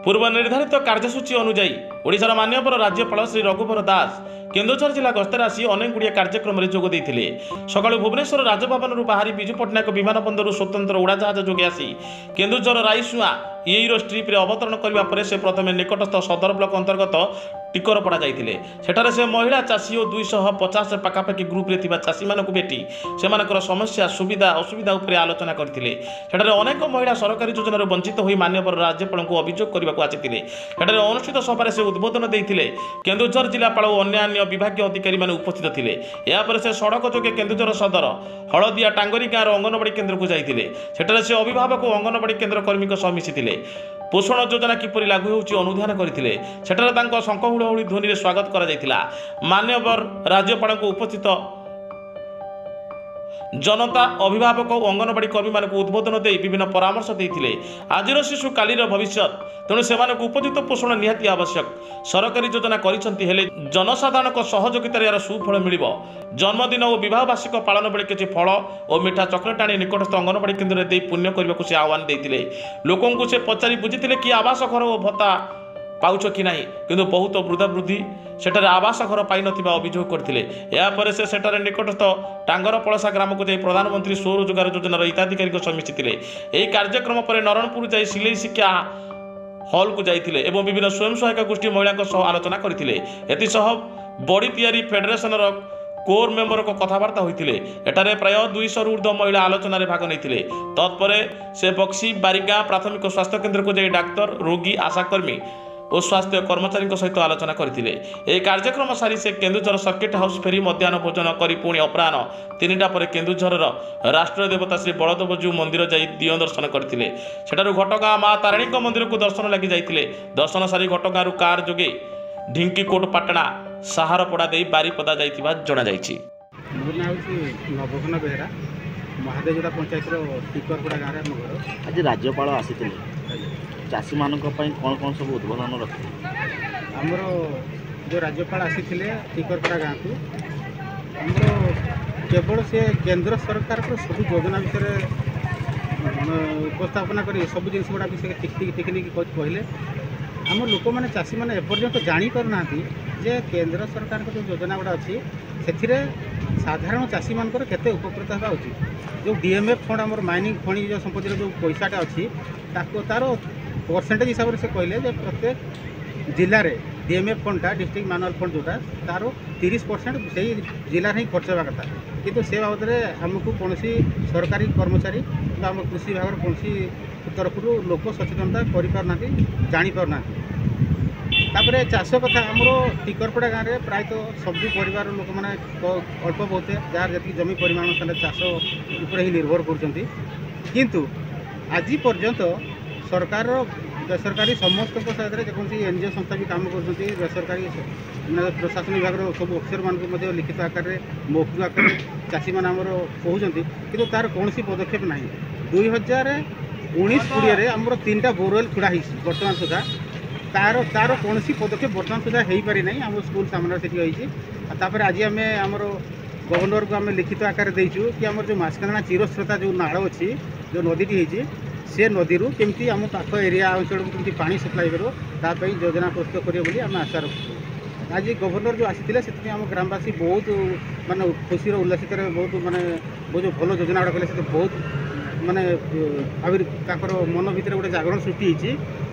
पूर्व निर्धारित कार्यसूची अनुजाई ओडिशार मान्यवर राज्यपाल श्री रघुवर दास केन्दुझर जिला गस्तर आसी अनेक गुड़िया कार्यक्रम में जोग देते। सकाळू भुवनेश्वर राजभवन बाहरी विजु पट्टनायक विमान बंदर स्वतंत्र उड़ाजहाज जोगे आसी केन्दुझर राईसुआ एईर स्ट्रीप रे अवतरण करने पर से प्रथम निकटस्थ सदर ब्लॉक अंतर्गत टिकरपड़ा जाइए। सेठारे से महिला चाषी और 250 पाखापाखि ग्रुप रे थिबा चाषी मानक भेटी सेमानकर समस्या सुविधा असुविधा उपरे आलोचना करथिले। सेठारे अनेक महिला सरकारी योजनार वंचित होई मान्यवर राज्यपाल को अभियोग करबाक आसिथिले। सेठारे अनुष्ठित सभारे से उद्बोधन देइथिले। केन्दुझर जिलापाल और अन्य विभागीय अधिकारी माने उपस्थित थिले। या पर से सड़क जोगे केन्दुझर सदर हलदिया टांगरी गाँव अंगनवाड़ी केन्द्र को जाइथिले। सेठारे से अभिभावक और अंगनवाड़ी केन्द्र कर्मी सह मिशिथिले। पोषण योजना किपरि लागू होउछि अनुध्यान करथिले। सेठारे तांको शंखहुळहुळी ध्वनि स्वागत करा जायतिला। मान्यवर राज्यपाल को उपस्थित जनता अभिभावक और अंगनवाड़ी कर्मी मान उद्बोधन दे विभिन्न परामर्श देते। आजिर शिशु कालीर भविष्य तेणु से उपयुक्त पोषण निहाती आवश्यक। सरकारी योजना करिसेंति हेले जनसाधारण सहयोगितार यार सुफल मिल। जन्मदिन और विवाह वार्षिक पालन बेले किसी फल और मिठा चॉकलेट आनी निकटस्थ अंगनवाड़ी केन्द्र दे पुण्य करने को से आह्वान देते। लोकों से पचारि बुझीते कि आवास घर और भत्ता पाउछ कि नहीं, किंतु बहुत वृद्धा वृद्धि सेठारे आवास घर पाई नथिबा अभियोग करथिले। या पर से सेठारे निकटस्थ टांगर पलसा ग्राम को जाई प्रधानमंत्री स्वरोजगार योजनार हिताधिकारी सह मिशिथिले। एही कार्यक्रम पर नरणपुर जाई सिलाई शिक्षा हॉल को जाइथिले एवं विभिन्न स्वयं सहायक गोष्ठी महिला सह आलोचना करथिले। एतिसह बड़ी तैयारी फेडरेशन कोर मेंबर को कथबार्ता होइथिले। एटारे प्राय 200 ऊर्ध्व महिला आलोचना भाग नहीं। तत्पर से बक्सी बारिगा प्राथमिक स्वास्थ्य केन्द्र को जाई डाक्तर रोगी आशाकर्मी और स्वास्थ्य कर्मचारी सहित आलोचना करथिले। ए कार्यक्रम सारी से केन्दुझर सर्किट हाउस फेरी मध्याह्न भोजन करी पुणी अपराह्न 3टा पर केन्दुझर राष्ट्र देवता श्री बलदेवजू मंदिर जाई दियो दर्शन करथिले। सेठारु घटगाँ माँ तारिणी मंदिर को दर्शन लगी जाइथिले। दर्शन सारी घटगाँ कार जोगे ढिंकीकोट पाटना साहारपड़ा दे बारीपदा जाइथिबा जणा जाइछि। मोर नाम नवघन बेहरा महादेवजोड़ा पंचायत टिकरपड़ा गाँव में घर। आज राज्यपाल आसी चाषी मान कौन कौन सब उद्बोधन रखते? आमर जो राज्यपाल आसी टिकरपड़ा गाँव को आमर केवल से केंद्र सरकार सब योजना विषय उपस्थापना कर सब जिन गुड़ा भी टेक्निक कहले आम लोक मैंने चाषी मैंने एपर्यंत जापना जे केंद्र सरकार जो योजना गुड़ा अच्छी से साधारण चाषी मानकर केते उपकृत होगा उचित। जो डीएमएफ फंड आम माइनिंग खनिज संपत्तिर जो पैसाटा अच्छी तार परसेंटेज हिसाब से कहले प्रत्येक जिले में डीएमएफ फंडा डिस्ट्रिक्ट मैनुअल फंड जोटा तार 30% से जिले ही खर्च होगा कथा। किंतु से बाबद में आमको कौन सरकारी कर्मचारी आम कृषि विभाग कौन तरफ लोक सचेतनता करना जापना। तापर चाष कथा आमर टिकरपड़ा गाँव में प्रायतः सबू परिवार लोक मैंने अल्प बहुत जार जी जमी परिमाण चाष उपर ही निर्भर कर। आज पर्यंत सरकार बेसरकारी समस्त सहायता जेकोसी एनजीओ संस्था भी काम कर बेसरकारी प्रशासन विभाग सब अफिसर मान लिखित आकार में मौखिक आकार चाषी मैंने आमर कहते कि तार कौन पदक्षेप ना। 2019-20 आमर 3टा बोरवेल खुड़ा बर्तमान सुधा तार कौन पदक्षेप बर्तमान सुधा हो पारि ना। आम स्कूल सामने से तापर आज आम आमर गवर्नर को आम लिखित आकार देचु कि आम जो माछकाना चिरस्रोता जो नाड़ अच्छी जो नदीटी होती से नदी केमती आम पाख एरिया अंचल को केमती पानी सप्लाई कर योजना प्रस्तुत करेंगे आम आशा रखु। आज गवर्नर जो आसी से आम ग्रामवासी बहुत माने खुशी उल्लासित बहुत माने वो जो भल योजना गुड़ा कले बहुत माने आर मन भितर गोटे जागरण सृष्टि होती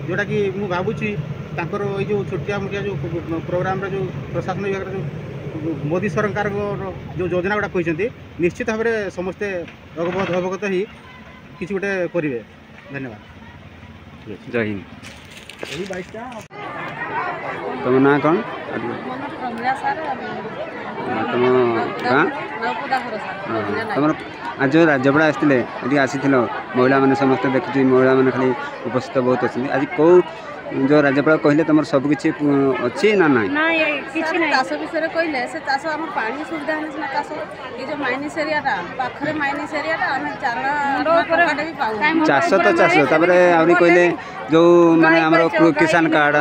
जोटा कि मुझे भावुची ये जो छोटिया मोटिया जो प्रोग्राम जो प्रशासन विभाग जो मोदी सरकार जो योजना गुड़ा कहते निश्चित भाव में समस्ते अवगत ही किसी गोटे करेंगे। धन्यवाद। जय हिंद। तुम ना कौन तुम आज जो राज्यपाल आसी महिला मैंने समस्त देखुची महिला मैंने खाली उपस्थित बहुत अच्छी। आज कौ जो राज्यपाल कहले तुम सब किसी अच्छी ना ना चाष विषय कहले से चाष आम पानी सुविधा है चाष ये जो माइनिस एरियाटा पाखरे माइनिस एरियाटा आम चारण चाष तो चाष तापर आहरी कहले जो माने हमर किसान कार्ड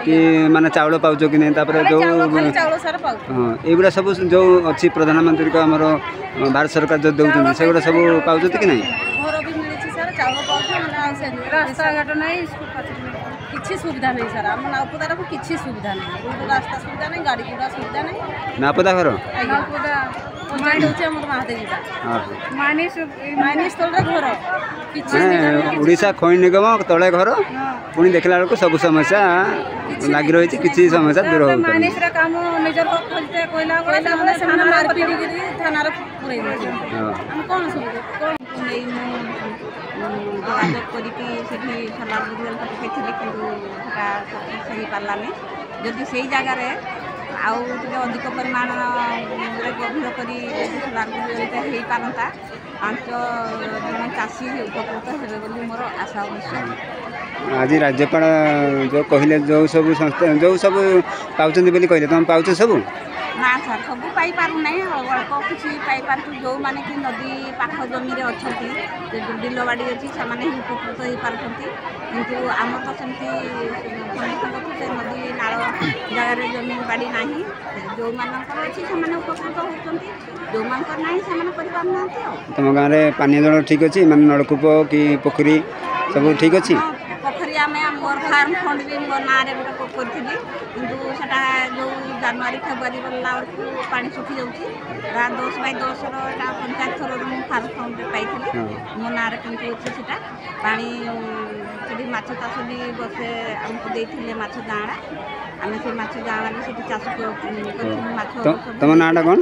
कि माने चावल पाउछ कि नहीं तापर जो हाँ ये सब जो अच्छी प्रधानमंत्री को हमर भारत सरकार जो दौरान से सब पाउछ कि नहीं घर भी मिली सर चावल पाउछ ଆଉ ସେମିତି ରାସ୍ତାଘାଟ ନାହିଁ, ସ୍କୁଲ ପାଖରେ କିଛି ସୁବିଧା ନାହିଁ ସାର୍। ଆମ ନାଉପଦାକୁ କିଛି ସୁବିଧା ନାହିଁ, ରୋଡ଼ ରାସ୍ତା ସୁବିଧା ନାହିଁ, ଗାଡ଼ି ଘୋଡ଼ା ସୁବିଧା ନାହିଁ। ନାପଦା ଘର ନାଉପଦା ପଞ୍ଚାୟତ ହେଉଛି ଆମର ମହାଦେବୀଟା, ମାଇନିସ୍ ତଳରେ ଘର, କିଛି ସୁବିଧା ନାହିଁ। ଓଡ଼ିଶା ଖଣି ନିଗମ ତଳେ ଘର, ପୁଣି ଦେଖିଲା ବେଳକୁ ସବୁ ସମସ୍ୟା ଲାଗି ରହିଛି, କିଛି ସମସ୍ୟା ଦୂର ହେଉନି। ମାଇନିସ୍ରେ କାମ ନିଜର ଖୋଲିତେ କହିଲା ବେଳେ ସେମାନେ ମାରପିଟ କରି ଥାନାରେ ପୁରେଇ ଦେଉଛନ୍ତି। ଆମେ କ'ଣ ସୁବିଧା କ'ଣ ନେଇ ମୁଁ ଯୋଗାଯୋଗ କରିକି ସେଠି ସୋଲାର ବୁଝିବାକୁ ପକାଇଥିଲି, କିନ୍ତୁ ସେଟା ସକ୍ସେସ୍ ହେଇପାରିଲାନି। ଯଦି ସେଇ ଜାଗାରେ ଆଉ ଟିକେ ଅଧିକ ପରିମାଣରେ ଗଭୀର କରି ଯଦି ସୋଲାର ବୁଝିବା ହେଇପାରନ୍ତା, 5 ଜଣ ଚାଷୀ ଉପକୃତ ହେବେ ବୋଲି ମୋର ଆଶା ଅବଶ୍ୟ। ଆଜି ରାଜ୍ୟପାଳ ଯେଉଁ କହିଲେ ଯେଉଁ ସବୁ ସଂସ୍ଥା ଯେଉଁ ସବୁ ପାଉଛନ୍ତି ବୋଲି କହିଲେ, ତୁମେ ପାଉଛ ସବୁ? ନା ସାର୍, ସବୁ ପାଇପାରୁନାହିଁ, ଅଳ୍ପ କିଛି ପାଇପାରୁଛୁ। ଯେଉଁମାନେ କି ନଦୀ ପାଖ ଜମିରେ ଅଛନ୍ତି, ବିଲବାଡ଼ି ଅଛି, ସେମାନେ ହିଁ ଉପକୃତ ହେଇପାରୁଛନ୍ତି। କିନ୍ତୁ ଆମର ତ ସେମିତି ସମସ୍ତଙ୍କଠୁ ସେ ନଦୀ ନାଳ ଜାଗାରେ ଜମି ବାଡ଼ି ନାହିଁ। ଯେଉଁମାନଙ୍କର ଅଛି ସେମାନେ ଉପକୃତ ହେଉଛନ୍ତି, ଯେଉଁମାନଙ୍କର ନାହିଁ ସେମାନେ କରିପାରୁନାହାନ୍ତି। ଆଉ ତୁମ ଗାଁରେ ପାନୀୟ ଜଳ ଠିକ୍ ଅଛି, ମାନେ ନଳକୂପ କି ପୋଖରୀ ସବୁ ଠିକ୍ ଅଛି? ପୋଖରୀ ଆମେ ମୋର ଫାର୍ମ ଫଣ୍ଡ ବି ମୋ ନାଁରେ ଗୋଟେ କରିଥିଲି, କିନ୍ତୁ ସେଟା ଯେଉଁ ଜାନୁଆରୀ ଫେବୃଆରୀ ଗଲା ବେଳକୁ ପାଣି ଶୁଖି ଯାଉଛି। 10/10ର ଏଇଟା ପଞ୍ଚାୟତ ଥରରୁ ମୁଁ ଫାର୍ମ ଫଣ୍ଡ ପାଇଥିଲି, ମୋ ନାଁରେ କିନ୍ତୁ ଅଛି ସେଟା। ପାଣି ସେଠି ମାଛ ଚାଷ ବି ବର୍ଷେ ଆମକୁ ଦେଇଥିଲେ, ମାଛ ଜାଆଁଳା। ଆମେ ସେ ମାଛ ଜାଆଁଳାରେ ସେଠି ଚାଷ କରିଥିଲୁ ମାଛ। ତୁମ ନାଁଟା କ'ଣ?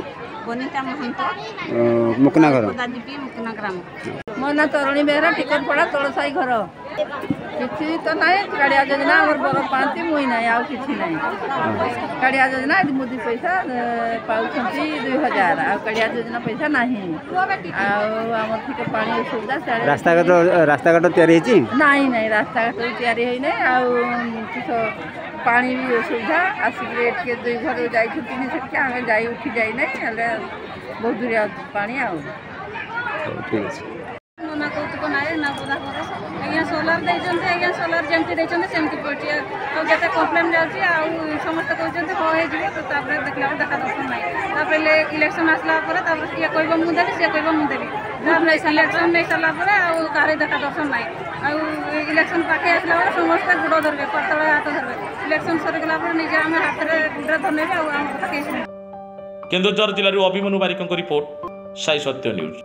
ବନିତା ମହନ୍ତ, ମୁକୁନା ଘର, ଯିବି ମୁକୁନା ଗ୍ରାମ। ମୋ ନାଁ ତରୁଣୀ ବେହେରା, ଟିକରପଡ଼ା ତଳସାହି ଘର। କିଛି ତ ନାହିଁ, କାଳିଆ ଯୋଜନା ଆମର ବର ପାଆନ୍ତି, ମୁଇଁ ନାହିଁ, ଆଉ କିଛି ନାହିଁ। କାଳିଆ ଯୋଜନା ମୋଦି ପଇସା ପାଉଛନ୍ତି 2000, ଆଉ କାଳିଆ ଯୋଜନା ପଇସା ନାହିଁ। ଆଉ ଆମର ଟିକେ ପାଣି ସୁବିଧା, ରାସ୍ତାଘାଟ ତିଆରି ହେଇଛି? ନାହିଁ ନାହିଁ, ରାସ୍ତାଘାଟ ତିଆରି ହେଇନାହିଁ। ଆଉ ପାଣି ବି ଅସୁବିଧା, ଆସିକି ଟିକେ 2 ଘର ଯାଇଛନ୍ତି ସେଠିକି, ଆମେ ଯାଇ ଉଠି ଯାଇନାହିଁ, ହେଲେ ବହୁତ ଦୂରିଆ ପାଣି। ଆଉ ଠିକ୍ ଅଛି। ନା କୌତୁକ ନାହିଁ, ନା ବୋଧା ଘର। ଆଜ୍ଞା ସୋଲାର ଦେଇଛନ୍ତି, ଆଜ୍ଞା ସୋଲାର ଯେମିତି ଦେଇଛନ୍ତି ସେମିତି ପଡ଼ିଛି। ଆଉ ଯେତେ କମ୍ପ୍ଲେନ୍ ଯାଉଛି, ଆଉ ସମସ୍ତେ କହୁଛନ୍ତି ହଁ ହେଇଯିବ, ତାପରେ ଦେଖିଲା ବେଳକୁ ଦେଖା ଦର୍ଶନ ନାହିଁ। ତାପରେ ଇଲେକ୍ସନ୍ ଆସିଲା ପରେ ତାପରେ କିଏ କହିବ ମୁଁ ଦେବି, ସିଏ କହିବ ମୁଁ ଦେବି। ତାପରେ ଇଲେକ୍ସନ୍ ନେଇ ସାରିଲା ପରେ ଆଉ କାହାର ଦେଖା ଦର୍ଶନ ନାହିଁ। ଆଉ ଇଲେକ୍ସନ୍ ପାଖେଇ ଆସିଲା ବେଳେ ସମସ୍ତେ ଗୋଡ଼ ଧରିବେ, ତଳେ ହାତ ଧରିବେ। ଇଲେକ୍ସନ୍ ସରିଗଲା ପରେ ନିଜେ ଆମେ ହାତରେ ଗୁଡ଼ରେ ଧରିନେବେ, ଆଉ ଆମ କଥା କେହି ଶୁଣିବେ। କେନ୍ଦୁଝର ଜିଲ୍ଲାରୁ ଅଭିମନ୍ୟୁ ବାରିକଙ୍କ ରିପୋର୍ଟ, ସାଇ ସତ୍ୟ ନ୍ୟୁଜ୍।